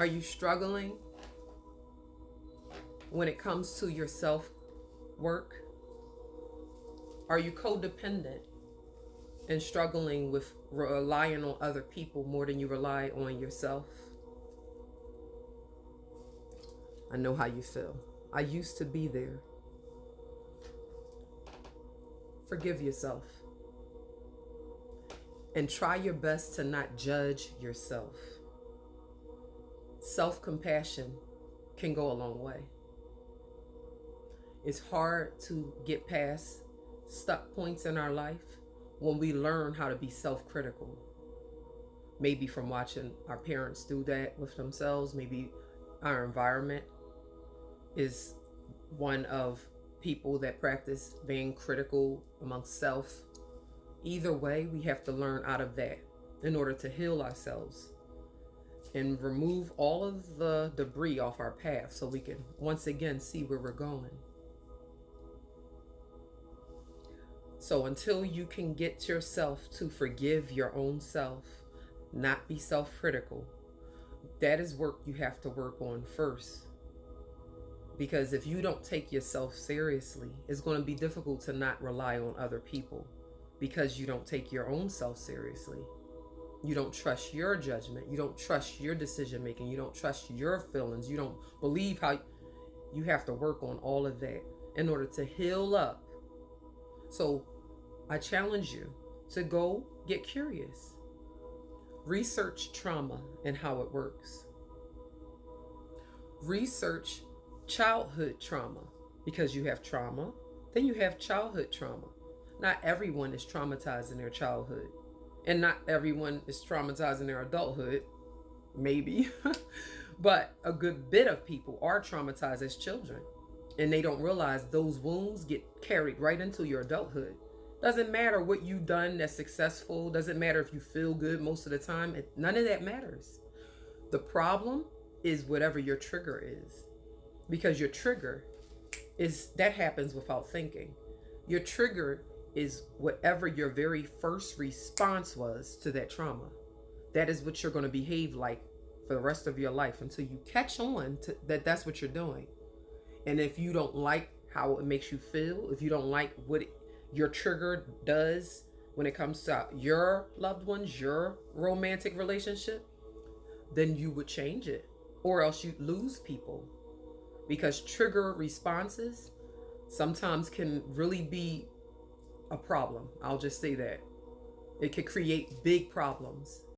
Are you struggling when it comes to your self work? Are you codependent and struggling with relying on other people more than you rely on yourself? I know how you feel. I used to be there. Forgive yourself and try your best to not judge yourself. Self-compassion can go a long way. It's hard to get past stuck points in our life when we learn how to be self-critical. Maybe from watching our parents do that with themselves. Maybe our environment is one of people that practice being critical amongst self. Either way, we have to learn out of that in order to heal ourselves and remove all of the debris off our path so we can once again see where we're going. So until you can get yourself to forgive your own self, not be self-critical, that is work you have to work on first. Because if you don't take yourself seriously, it's going to be difficult to not rely on other people because you don't take your own self seriously. You don't trust your judgment. You don't trust your decision making. You don't trust your feelings. You don't believe how you have to work on all of that in order to heal up. So I challenge you to go get curious. Research trauma and how it works. Research childhood trauma, because you have trauma, then you have childhood trauma. Not everyone is traumatized in their childhood, and not everyone is traumatized in their adulthood, maybe, but a good bit of people are traumatized as children, and they don't realize those wounds get carried right into your adulthood. Doesn't matter what you've done that's successful, doesn't matter if you feel good most of the time, none of that matters. The problem is whatever your trigger is. Because your trigger is, that happens without thinking. Your trigger is whatever your very first response was to that trauma. That is what you're going to behave like for the rest of your life until you catch on to that that's what you're doing. And if you don't like how it makes you feel, if you don't like what your trigger does when it comes to your loved ones, your romantic relationship, then you would change it, or else you'd lose people. Because trigger responses sometimes can really be a problem. I'll just say that. It could create big problems.